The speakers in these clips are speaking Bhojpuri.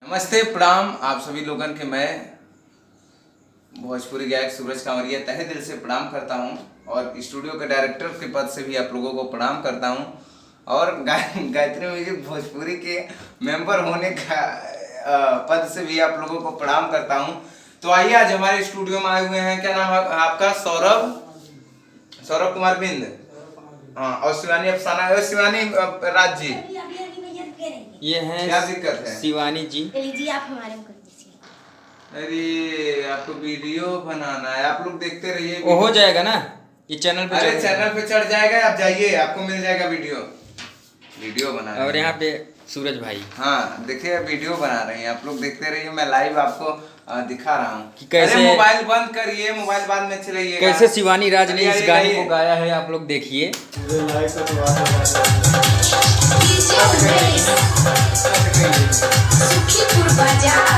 नमस्ते प्रणाम आप सभी लोगन के मैं भोजपुरी गायक सूरज कांवरिया तहे दिल से प्रणाम करता हूं और स्टूडियो के डायरेक्टर के पद से भी आप लोगों को प्रणाम करता हूं और गायत्री म्यूजिक भोजपुरी के मेंबर होने का पद से भी आप लोगों को प्रणाम करता हूं। तो आइए आज हमारे स्टूडियो में आए हुए हैं, क्या नाम है आपका? सौरभ कुमार बिंद, हाँ, और शिवानी अफसाना और शिवानी राज जी। ये है क्या दिक्कत है? शिवानी जी। आप हमारे में कर दीजिए। अरे आपको वीडियो बनाना है, आप लोग देखते रहिए। वो हो जाएगा ना, ये चैनल पे। अरे चैनल पे चढ़ जाएगा, आप जाइए आपको मिल जाएगा वीडियो बना। और यहाँ पे सूरज भाई, हाँ देखिए वीडियो बना रहे हैं, आप लोग देखते रहिए। मैं लाइव आपको दिखा रहा हूँ कि कैसे। अरे मोबाइल बंद करिए, मोबाइल बाद में चलाइए। कैसे शिवानी राज ने इस गाने को गाया है, आप लोग देखिए। सुखीपुर बाजार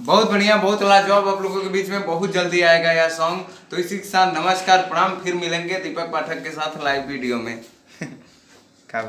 बहुत बढ़िया, बहुत लाजवाब। आप लोगों के बीच में बहुत जल्दी आएगा यह सॉन्ग। तो इसी के साथ नमस्कार प्रणाम, फिर मिलेंगे दीपक पाठक के साथ लाइव वीडियो में। क्या